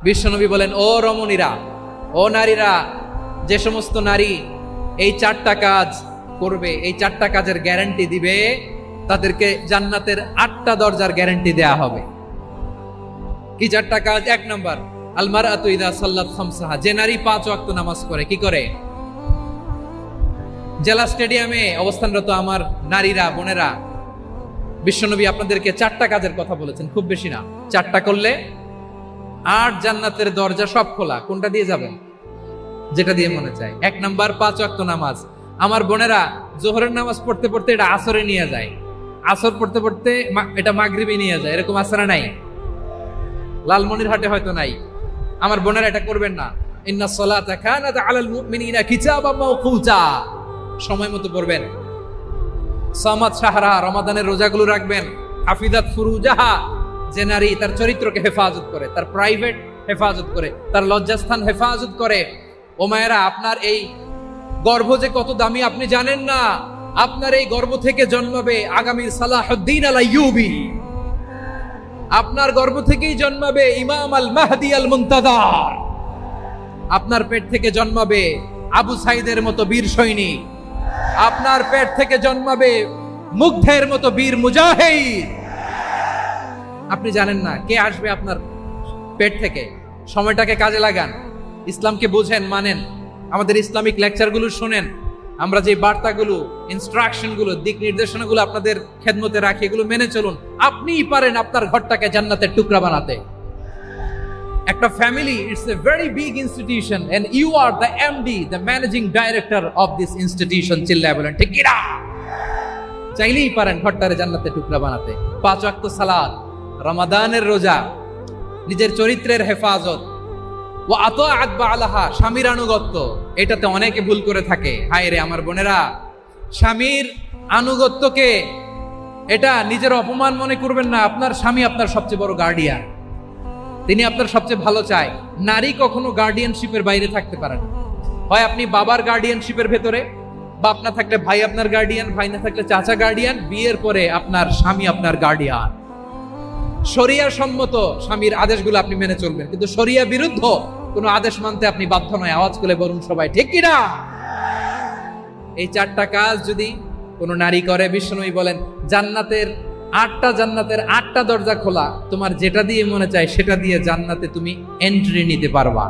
বিশ্বনবী বলেন, ও রমণীরা, ও নারীরা, যে সমস্ত নারী এই 4টা কাজ করবে, এই 4টা কাজের গ্যারান্টি দিবে, তাদেরকে জান্নাতের 8টা দরজার গ্যারান্টি দেয়া হবে। কি 4টা কাজ? 1 নাম্বার, আল মারআতু ইযা সাল্লাত খামসাহা, যে নারী 5 ওয়াক্ত নামাজ পড়ে। কি করে? জেলা স্টেডিয়ামে অবস্থানরত আমার নারীরা, বোনেরা, বিশ্বনবী আপনাদেরকে 4টা কাজের কথা বলেছেন, খুব বেশি না। 4টা করলে 8 জান্নাতের দরজা সব খোলা। কোনটা দিয়ে যাবেন? যেটা দিয়ে মনে চায়। 1 নাম্বার 5 ওয়াক্ত নামাজ। আমার বোনেরা জোহরের নামাজ পড়তে পড়তে এটা আসরে নিয়ে যায়, আসর পড়তে পড়তে এটা মাগরিবে নিয়ে যায়। এরকম আসরা নাই? লালমনিরহাটে হয়তো নাই। আমার বোনেরা এটা করবেন না। ইন্নাস সালাতা কানাত আলাল মুমিনিনা কিতাবাম মাওকুতা, সময় মতো পড়বেন। সামাত শাহরা, রমাদানের রোজাগুলো রাখবেন। হাফিজাত ফুরুজাহা, যে নারী তার চরিত্রকে হেফাজত করে, তার প্রাইভেট হেফাজত করে, তার লজ্জাস্থান হেফাজত করে। ও মায়েরা, আপনার এই গর্ভ যে কত দামি আপনি জানেন না। আপনার এই গর্ভ থেকে জন্মাবে আগামীর সালাহুদ্দিন আল আইয়ুবী। আপনার গর্ভ থেকেই জন্মাবে ইমাম আল মাহদি আল মুনতাজার। আপনার পেট থেকে জন্মাবে আবু সাইদের মতো বীর সৈনিক। আপনার পেট থেকে জন্মাবে মুগ্ধের মতো বীর মুজাহিদ। আপনি জানেন না কে আসবে আপনার পেট থেকে। সময়টাকে কাজে লাগান, ইসলামকে বুঝেন, মানেন, আমাদের ইসলামিক লেকচারগুলো শুনেন। আমরা যে বার্তাগুলো, ইনস্ট্রাকশনগুলো, দিক নির্দেশনাগুলো আপনাদের খেদমতে রাখি, এগুলো মেনে চলুন। আপনিই পারেন আপনার ঘরটাকে জান্নাতের টুকরা বানাতে। একটা family, it's a very big institution and you are the MD, the managing director of this institution. চিল্লায় বলেন ঠিক কি না? চাইলেই পারেন ঘরটারে জান্নাতের টুকরা বানাতে। 5 ওয়াক্ত সালাত, রমাদানের রোজা, নিজের চরিত্রের হেফাজত, ও আতাআত বালাহা, স্বামীর আনুগত্য। এটাতে অনেকে ভুল করে থাকে। হায় রে আমার বোনেরা, স্বামীর আনুগত্যকে এটা নিজের অপমান মনে করবেন না। আপনার স্বামী আপনার সবচেয়ে বড় গার্ডিয়ান, তিনি আপনার সবচেয়ে ভালো চায়। নারী কখনো গার্ডিয়ানশিপের বাইরে থাকতে পারে না। হয় আপনি বাবার গার্ডিয়ানশিপের ভেতরে, বাপ না থাকলে ভাই আপনার গার্ডিয়ান, ভাই না থাকলে চাচা গার্ডিয়ান, বিয়ের পরে আপনার স্বামী আপনার গার্ডিয়ান। শরিয়া সম্মত স্বামীর আদেশগুলো আপনি মেনে চলবেন, কিন্তু শরিয়া বিরুদ্ধ কোনো আদেশ মানতে আপনি বাধ্য নয়। আওয়াজ করে বলুন সবাই ঠিক কিনা? এই 4টা কাজ যদি কোনো নারী করে, বিশ্বনবী বলেন জান্নাতের 8টা দরজা খোলা। তোমার যেটা দিয়ে মনে চায় সেটা দিয়ে জান্নাতে তুমি এন্ট্রি নিতে পারবা।